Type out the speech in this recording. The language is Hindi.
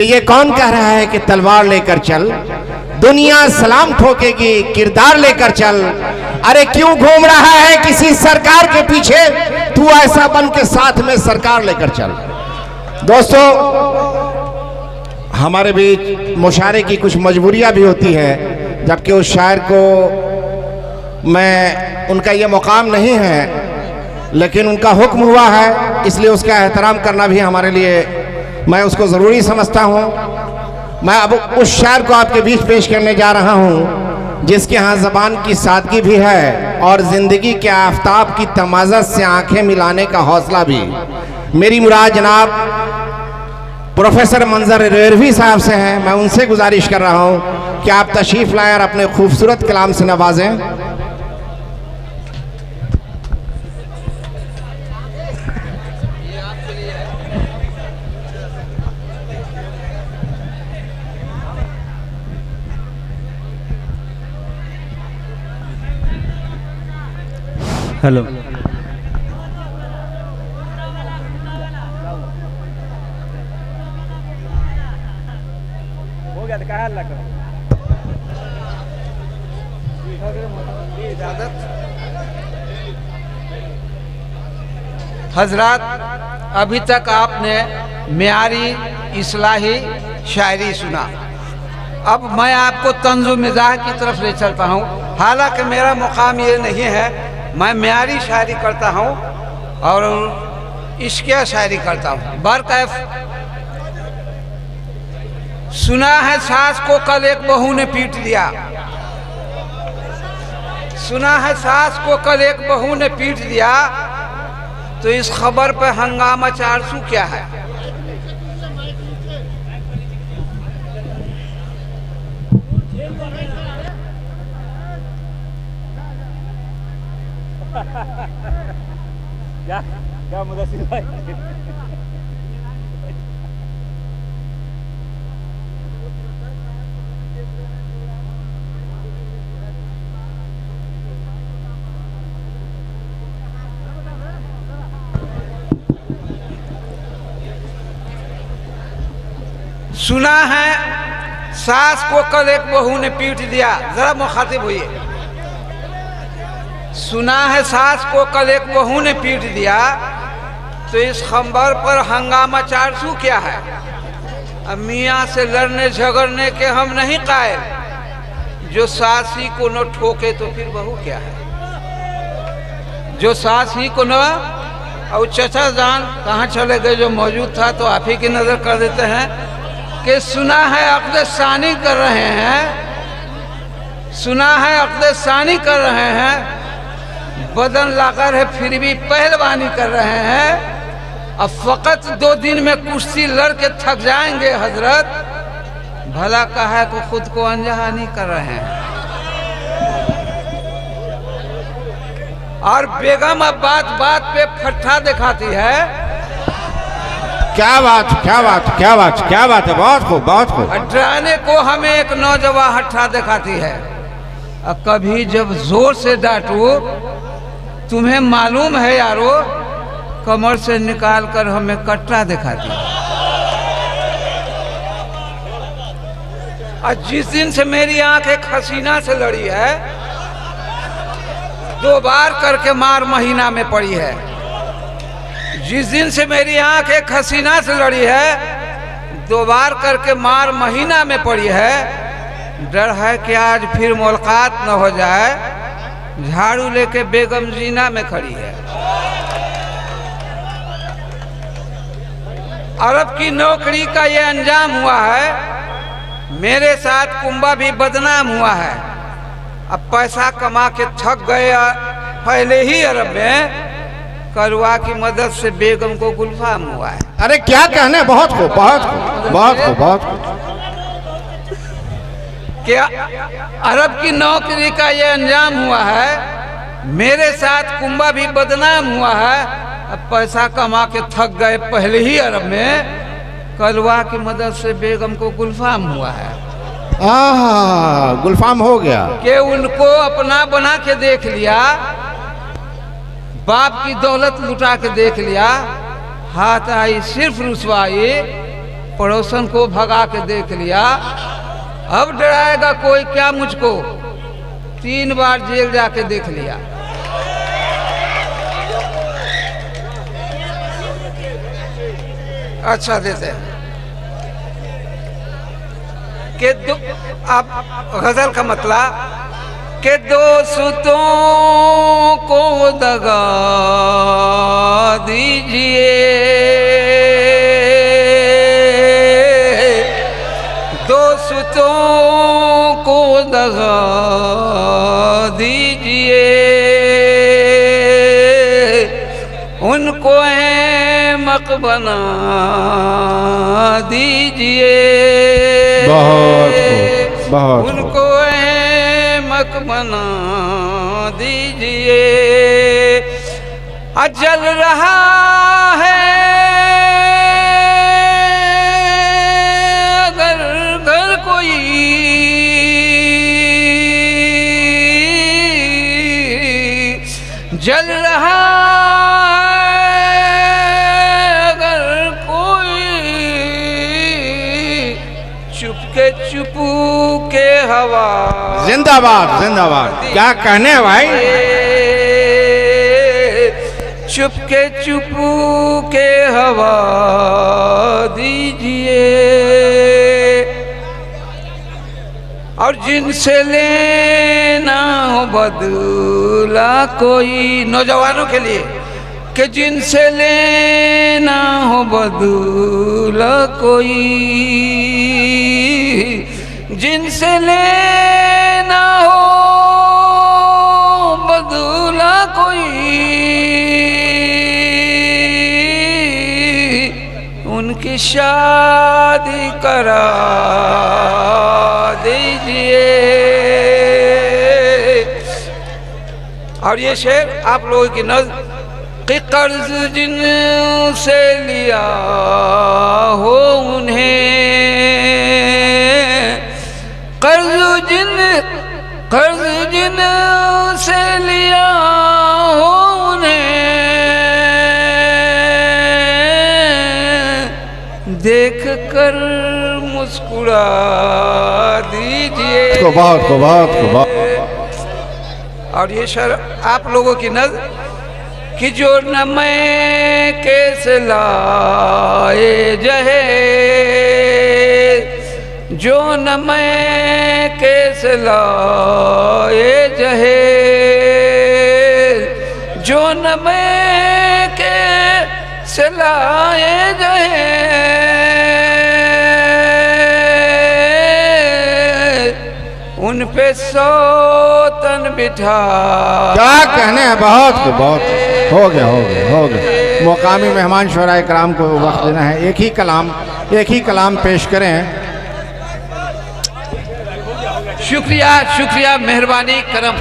ये कौन कह रहा है कि तलवार लेकर चल, दुनिया सलाम ठोकेगी, किरदार लेकर चल। अरे क्यों घूम रहा है किसी सरकार के पीछे, तू ऐसा बन के साथ में सरकार लेकर चल। दोस्तों, हमारे बीच मुशायरे की कुछ मजबूरियां भी होती है, जबकि उस शायर को मैं उनका ये मुकाम नहीं है, लेकिन उनका हुक्म हुआ है, इसलिए उसका एहतराम करना भी हमारे लिए मैं उसको ज़रूरी समझता हूँ। मैं अब उस शायर को आपके बीच पेश करने जा रहा हूँ जिसके यहाँ ज़बान की सादगी भी है और ज़िंदगी के आफताब की तमाज़त से आंखें मिलाने का हौसला भी। मेरी मुराद जनाब प्रोफेसर मंजर रेरवी साहब से है। मैं उनसे गुजारिश कर रहा हूँ कि आप तशरीफ़ लाएं और अपने खूबसूरत कलाम से नवाजें। हेलो, हो गया तो क्या हाल लगा? हजरात, अभी तक आपने म्यारी इस्लाही शायरी सुना। अब मैं आपको तंज़ो मिज़ाह की तरफ ले चलता हूँ। हालांकि मेरा मुकाम ये नहीं है, मैं म्यारी शायरी करता हूँ और इश्किया शायरी करता हूँ। बरकैफ सुना है सास को कल एक बहू ने पीट दिया, सुना है सास को कल एक बहू ने पीट दिया, तो इस खबर पे हंगामा 400 क्या है। क्या मुदस्सिर भाई, सुना है सास को कल एक बहू ने पीट दिया। जरा मुखातिब हुई। सुना है सास को कल एक बहू ने पीट दिया, तो इस खबर पर हंगामा 400 क्या है। अब मियाँ से लड़ने झगड़ने के हम नहीं कायल, जो सासी को न ठोके तो फिर बहू क्या है। जो सासी को न, और चचा जान कहाँ चले गए, जो मौजूद था तो आप ही की नज़र कर देते हैं कि सुना है अक़्द सानी कर रहे हैं, सुना है अक़्द सानी कर रहे हैं, बदन लाकर है फिर भी पहलवानी कर रहे हैं। अब फ़कत 2 दिन में कुश्ती लड़ के थक जाएंगे हजरत, भला कहा को खुद को अनजहानी कर रहे हैं। और बेगम अब बात बात पे फट्टा दिखाती है। क्या बात, क्या बात, क्या बात, क्या बात है। बहुत खूब, बहुत खूब। डराने को हमें एक नौजवान हट्ठा दिखाती है। अब कभी जब जोर से डांटू, तुम्हें मालूम है यारो, कमर से निकाल कर हमें कट्टा दिखाती है। और जिस दिन से मेरी आंख एक हसीना से लड़ी है, 2 बार करके मार महीना में पड़ी है। जिस दिन से मेरी आंख एक हसीना से लड़ी है, 2 बार करके मार महीना में पड़ी है। डर है कि आज फिर मुलाकात न हो जाए, झाड़ू लेके बेगम जीना में खड़ी है। अरब की नौकरी का ये अंजाम हुआ है, मेरे साथ कुंबा भी बदनाम हुआ है। अब पैसा कमा के थक गए पहले ही अरब में, करवा की मदद से बेगम को गुलफाम हुआ है। अरे क्या कहने, बहुत खूब, बहुत खूब, बहुत खूब, बहुत खूब। क्या अरब की नौकरी का ये अंजाम हुआ है, मेरे साथ कुंबा भी बदनाम हुआ है। अब पैसा कमा के थक गए पहले ही अरब में, कलवा की मदद से बेगम को गुलफाम हुआ है। गुलफाम हो गया कि उनको अपना बना के देख लिया, बाप की दौलत लुटा के देख लिया, हाथ आई सिर्फ रुसवाई, पड़ोसन को भगा के देख लिया, अब डराएगा कोई क्या मुझको। 3 बार जेल जाके देख लिया। अच्छा देते हैं कि आप गजल का मतलब कि दोस्तों को दगा दीजिए, दोस्तों को दगा दीजिए, उनको अहमक बना दीजिए, बहुत उनको अहमक बना दीजिए। जल रहा है अगर घर कोई, जल रहा चुपू के हवा। जिंदाबाद जिंदाबाद, क्या कहने हैं भाई। चुपू के हवा दीजिए, और जिनसे लेना हो बदला कोई, नौजवानों के लिए कि जिनसे लेना हो बदला कोई, जिनसे लेना हो बदला कोई, उनकी शादी करा दीजिए। और ये शेर आप लोगों की नज़र कि कर्ज जिनसे लिया हो उन्हें, कर्ज जिन से लिया हो उन्हें, देख कर मुस्कुरा दीजिए। बहुत। और ये शर आप लोगों की नज़र कि जो न मैं कैसे लाए जहे, जो न मैं कैसे लाए जहे, जो न मैं कैसे लाए जहे, उन पे सोतन बिठा। क्या कहने हैं, बहुत हो गया। मुकामी मेहमान शुराए कराम को वक्त देना है। एक ही कलाम पेश करें। शुक्रिया, मेहरबानी, करम।